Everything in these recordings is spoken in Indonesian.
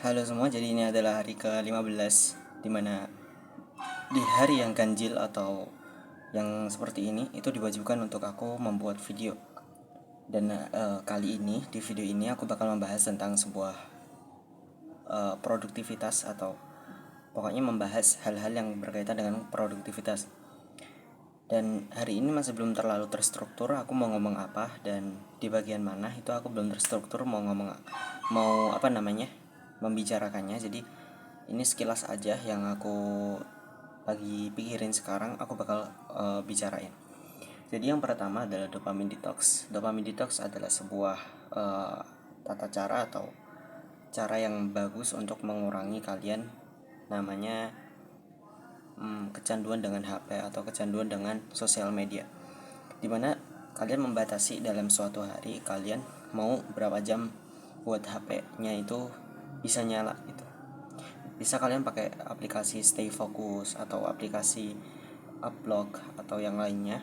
Halo semua. Jadi ini adalah hari ke-15 dimana di hari yang ganjil atau yang seperti ini itu diwajibkan untuk aku membuat video. Dan kali ini di video ini aku bakal membahas tentang sebuah produktivitas atau pokoknya membahas hal-hal yang berkaitan dengan produktivitas. Dan hari ini masih belum terlalu terstruktur aku mau ngomong apa, dan di bagian mana itu aku belum terstruktur mau ngomong, mau apa namanya, membicarakannya. Jadi ini sekilas aja yang aku lagi pikirin sekarang, aku bakal bicarain. Jadi yang pertama adalah dopamine detox. Dopamine detox adalah sebuah tata cara atau cara yang bagus untuk mengurangi kalian namanya kecanduan dengan HP atau kecanduan dengan sosial media, dimana kalian membatasi dalam suatu hari kalian mau berapa jam buat HP-nya itu bisa nyala gitu. Bisa kalian pakai aplikasi Stay Focus atau aplikasi Uplock atau yang lainnya,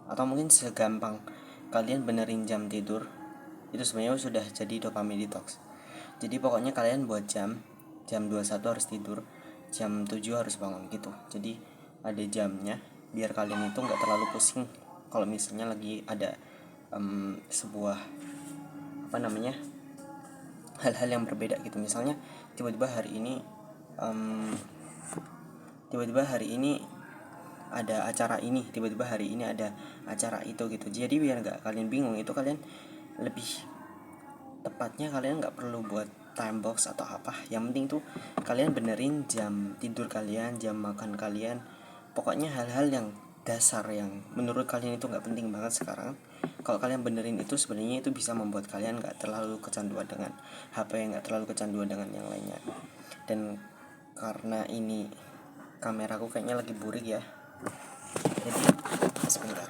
atau mungkin segampang kalian benerin jam tidur. Itu sebenarnya sudah jadi dopamine detox. Jadi pokoknya kalian buat jam 21 harus tidur, jam 7 harus bangun gitu. Jadi ada jamnya biar kalian itu nggak terlalu pusing kalau misalnya lagi ada sebuah apa namanya, hal-hal yang berbeda gitu. Misalnya tiba-tiba hari ini um, tiba-tiba hari ini ada acara ini, tiba-tiba hari ini ada acara itu gitu. Jadi biar nggak kalian bingung, itu kalian lebih tepatnya kalian nggak perlu buat time box atau apa. Yang penting tuh kalian benerin jam tidur kalian, jam makan kalian, pokoknya hal-hal yang dasar yang menurut kalian itu nggak penting banget sekarang. Kalau kalian benerin itu, sebenarnya itu bisa membuat kalian nggak terlalu kecanduan dengan HP, nggak terlalu kecanduan dengan yang lainnya. Dan karena ini kameraku kayaknya lagi burik ya, jadi sebentar,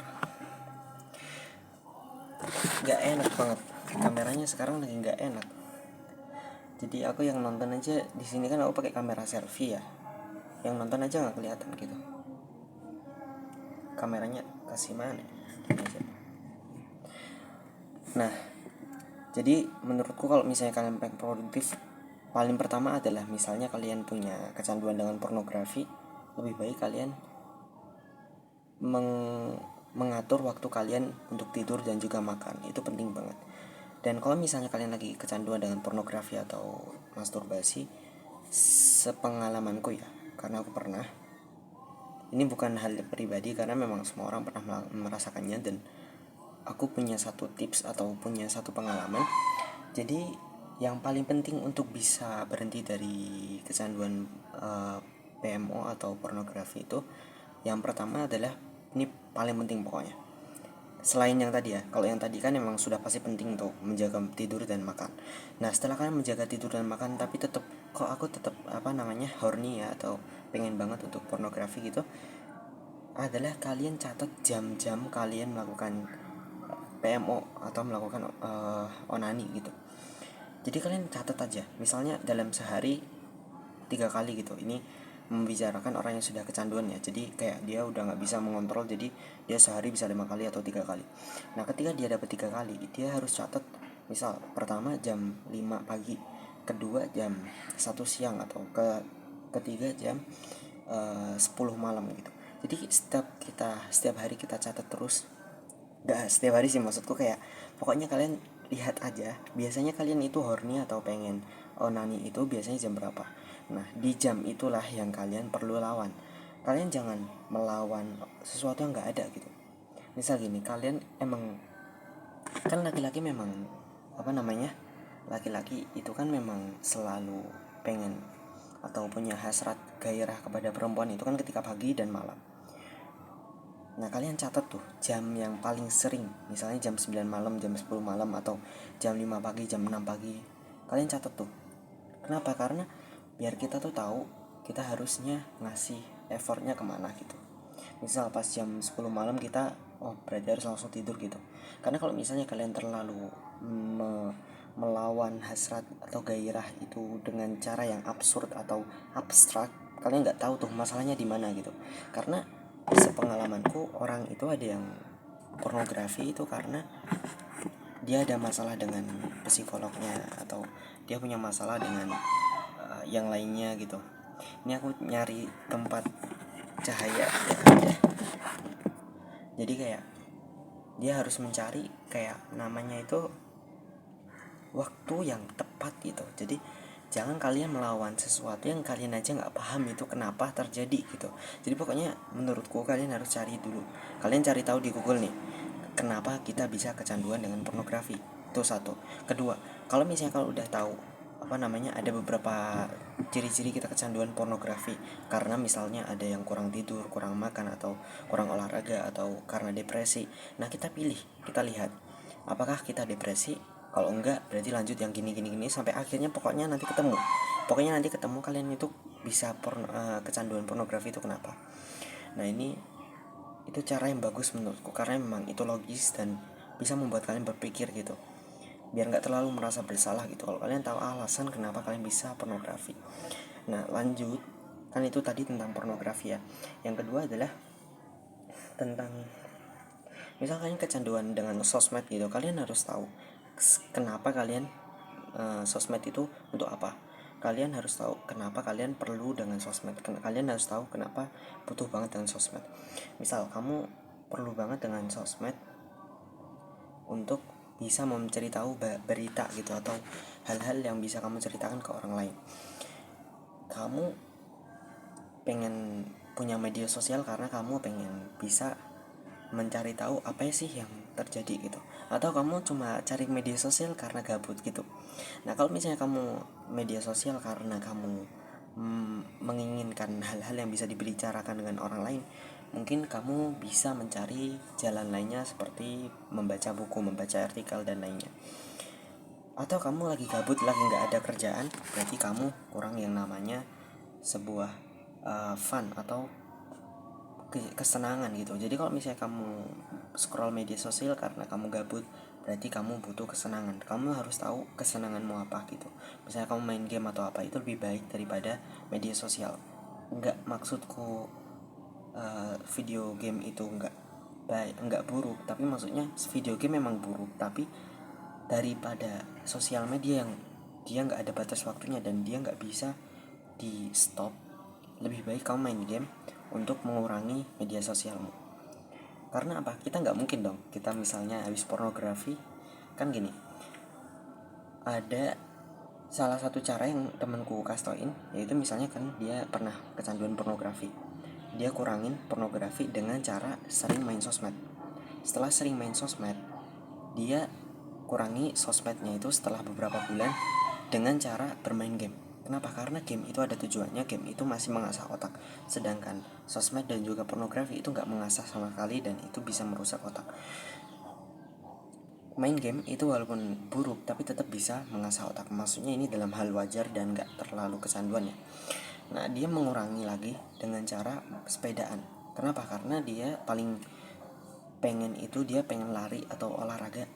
nggak enak banget kameranya sekarang, lagi nggak enak. Jadi aku yang nonton aja di sini kan aku pakai kamera selfie ya, yang nonton aja nggak kelihatan gitu. Kameranya kasih mana? Gini aja. Nah, jadi menurutku kalau misalnya kalian pengen produktif, paling pertama adalah misalnya kalian punya kecanduan dengan pornografi, lebih baik kalian mengatur waktu kalian untuk tidur dan juga makan. Itu penting banget. Dan kalau misalnya kalian lagi kecanduan dengan pornografi atau masturbasi, sepengalamanku ya, karena aku pernah, ini bukan hal pribadi karena memang semua orang pernah merasakannya, dan aku punya satu tips atau punya satu pengalaman. Jadi yang paling penting untuk bisa berhenti dari kecanduan PMO atau pornografi itu, yang pertama adalah, ini paling penting pokoknya, selain yang tadi ya. Kalau yang tadi kan memang sudah pasti penting untuk menjaga tidur dan makan. Nah, setelah kalian menjaga tidur dan makan tapi tetap, kok aku tetap apa namanya, horny ya, atau pengen banget untuk pornografi gitu, adalah kalian catat jam-jam kalian melakukan PMO atau melakukan onani gitu. Jadi kalian catat aja, misalnya dalam sehari 3 kali gitu. Ini membicarakan orang yang sudah kecanduan ya, jadi kayak dia udah nggak bisa mengontrol, jadi dia sehari bisa 5 kali atau 3 kali. Nah, ketika dia dapat 3 kali, dia harus catat, misal pertama jam 5 pagi, kedua jam 1 siang, atau ketiga jam 10 malam gitu. Jadi setiap hari kita catat terus. Gak setiap hari sih, maksudku kayak pokoknya kalian lihat aja biasanya kalian itu horny atau pengen onani itu biasanya jam berapa. Nah, di jam itulah yang kalian perlu lawan. Kalian jangan melawan sesuatu yang gak ada gitu. Misal gini, kalian emang kan laki-laki memang apa namanya, laki-laki itu kan memang selalu pengen atau punya hasrat gairah kepada perempuan itu kan ketika pagi dan malam. Nah, kalian catat tuh jam yang paling sering, misalnya jam 9 malam, jam 10 malam, atau jam 5 pagi, jam 6 pagi. Kalian catat tuh. Kenapa? Karena biar kita tuh tahu kita harusnya ngasih effortnya kemana gitu. Misal pas jam 10 malam kita, oh berarti harus langsung tidur gitu. Karena kalau misalnya kalian terlalu melawan hasrat atau gairah itu dengan cara yang absurd atau abstrak, kalian nggak tahu tuh masalahnya di mana gitu. Karena sepengalamanku, orang itu ada yang pornografi itu karena dia ada masalah dengan psikolognya, atau dia punya masalah dengan yang lainnya gitu. Ini aku nyari tempat cahaya ya ada. Jadi kayak dia harus mencari kayak namanya itu waktu yang tepat gitu. Jadi jangan kalian melawan sesuatu yang kalian aja nggak paham itu kenapa terjadi gitu. Jadi pokoknya menurutku kalian harus cari dulu. Kalian cari tahu di Google nih, kenapa kita bisa kecanduan dengan pornografi. Itu satu. Kedua, kalau misalnya kalau udah tahu ada beberapa ciri-ciri kita kecanduan pornografi, karena misalnya ada yang kurang tidur, kurang makan, atau kurang olahraga, atau karena depresi. Nah, kita pilih, kita lihat apakah kita depresi. Kalau enggak, berarti lanjut yang gini sampai akhirnya pokoknya nanti ketemu kalian itu bisa kecanduan pornografi itu kenapa. Nah, itu cara yang bagus menurutku, karena memang itu logis dan bisa membuat kalian berpikir gitu, biar nggak terlalu merasa bersalah gitu kalau kalian tahu alasan kenapa kalian bisa pornografi. Nah, lanjut, kan itu tadi tentang pornografi ya. Yang kedua adalah tentang misal kalian kecanduan dengan sosmed gitu, kalian harus tahu kenapa kalian sosmed itu untuk apa. Kalian harus tahu kenapa kalian perlu dengan sosmed. Kalian harus tahu kenapa butuh banget dengan sosmed. Misal kamu perlu banget dengan sosmed untuk bisa mencari tahu berita gitu, atau hal-hal yang bisa kamu ceritakan ke orang lain. Kamu pengen punya media sosial karena kamu pengen bisa mencari tahu apa sih yang terjadi gitu, atau kamu cuma cari media sosial karena gabut gitu. Nah, kalau misalnya kamu media sosial karena kamu menginginkan hal-hal yang bisa dibicarakan dengan orang lain, mungkin kamu bisa mencari jalan lainnya seperti membaca buku, membaca artikel dan lainnya. Atau kamu lagi gabut, lagi nggak ada kerjaan, berarti kamu kurang yang namanya sebuah fun atau kesenangan gitu. Jadi kalau misalnya kamu scroll media sosial karena kamu gabut, berarti kamu butuh kesenangan. Kamu harus tahu kesenanganmu apa gitu. Misalnya kamu main game atau apa, itu lebih baik daripada media sosial. Enggak, maksudku video game itu enggak buruk, tapi maksudnya video game memang buruk, tapi daripada sosial media yang dia nggak ada batas waktunya dan dia nggak bisa di stop, lebih baik kamu main game untuk mengurangi media sosialmu. Karena apa? Kita nggak mungkin dong kita misalnya habis pornografi. Kan gini, ada salah satu cara yang temanku kastoin, yaitu misalnya kan dia pernah kecanduan pornografi, dia kurangin pornografi dengan cara sering main sosmed. Setelah sering main sosmed, dia kurangi sosmednya itu setelah beberapa bulan dengan cara bermain game. Kenapa? Karena game itu ada tujuannya, game itu masih mengasah otak. Sedangkan sosmed dan juga pornografi itu nggak mengasah sama sekali dan itu bisa merusak otak. Main game itu walaupun buruk tapi tetap bisa mengasah otak. Maksudnya ini dalam hal wajar dan nggak terlalu kecanduan ya. Nah, dia mengurangi lagi dengan cara sepedaan. Kenapa? Karena dia paling pengen itu, dia pengen lari atau olahraga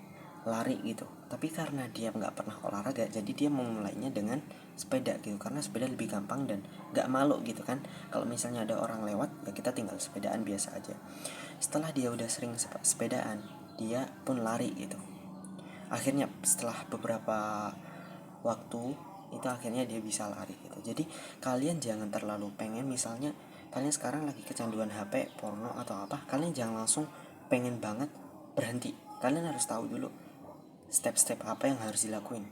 lari gitu. Tapi karena dia nggak pernah olahraga, jadi dia memulainya dengan sepeda gitu, karena sepeda lebih gampang dan nggak malu gitu kan. Kalau misalnya ada orang lewat, ya kita tinggal sepedaan biasa aja. Setelah dia udah sering sepedaan, dia pun lari gitu. Akhirnya setelah beberapa waktu itu akhirnya dia bisa lari gitu. Jadi kalian jangan terlalu pengen, misalnya kalian sekarang lagi kecanduan HP, porno atau apa, kalian jangan langsung pengen banget berhenti. Kalian harus tahu dulu step-step apa yang harus dilakuin,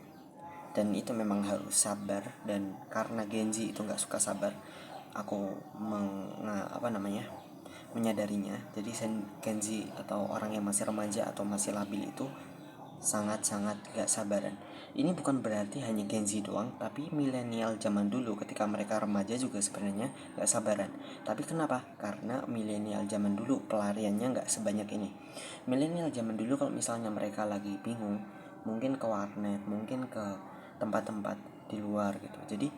dan itu memang harus sabar. Dan karena Genji itu nggak suka sabar, aku menyadarinya. Jadi Genji atau orang yang masih remaja atau masih labil itu sangat-sangat gak sabaran. Ini bukan berarti hanya Gen Z doang, tapi milenial zaman dulu ketika mereka remaja juga sebenarnya gak sabaran. Tapi kenapa? Karena milenial zaman dulu pelariannya gak sebanyak ini. Milenial zaman dulu kalau misalnya mereka lagi bingung, mungkin ke warnet, mungkin ke tempat-tempat di luar gitu. Jadi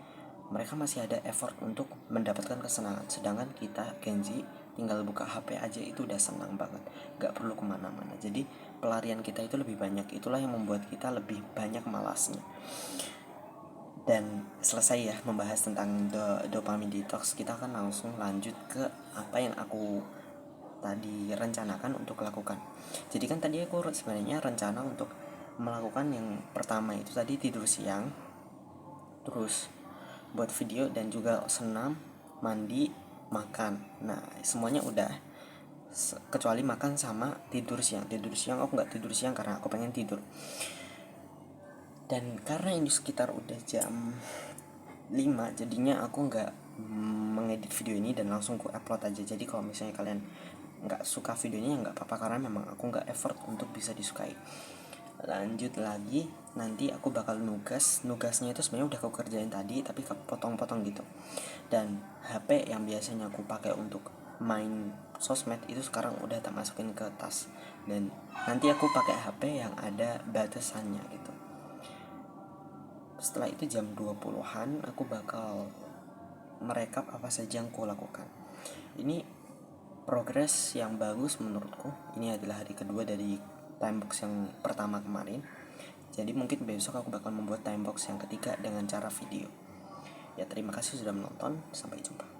mereka masih ada effort untuk mendapatkan kesenangan. Sedangkan kita Gen Z tinggal buka HP aja itu udah senang banget, gak perlu kemana-mana. Jadi pelarian kita itu lebih banyak. Itulah yang membuat kita lebih banyak malasnya. Dan selesai ya membahas tentang dopamine detox, kita akan langsung lanjut ke apa yang aku tadi rencanakan untuk lakukan. Jadi kan tadi aku sebenarnya rencana untuk melakukan yang pertama itu tadi tidur siang, terus buat video dan juga senam, mandi, makan. Nah semuanya udah, kecuali makan sama tidur siang. Tidur siang aku nggak tidur siang karena aku pengen tidur. Dan karena ini sekitar udah jam 5, jadinya aku nggak mengedit video ini dan langsung ku upload aja. Jadi kalau misalnya kalian nggak suka videonya nggak apa-apa, karena memang aku nggak effort untuk bisa disukai. Lanjut lagi, nanti aku bakal nugasnya itu sebenarnya udah aku kerjain tadi tapi potong-potong gitu. Dan HP yang biasanya aku pakai untuk main sosmed itu sekarang udah tak masukin ke tas, dan nanti aku pakai HP yang ada batasannya gitu. Setelah itu jam 20-an aku bakal merekap apa saja yang aku lakukan. Ini progres yang bagus menurutku. Ini adalah hari kedua dari timebox yang pertama kemarin. Jadi mungkin besok aku bakal membuat timebox yang ketiga dengan cara video. Ya terima kasih sudah menonton, sampai jumpa.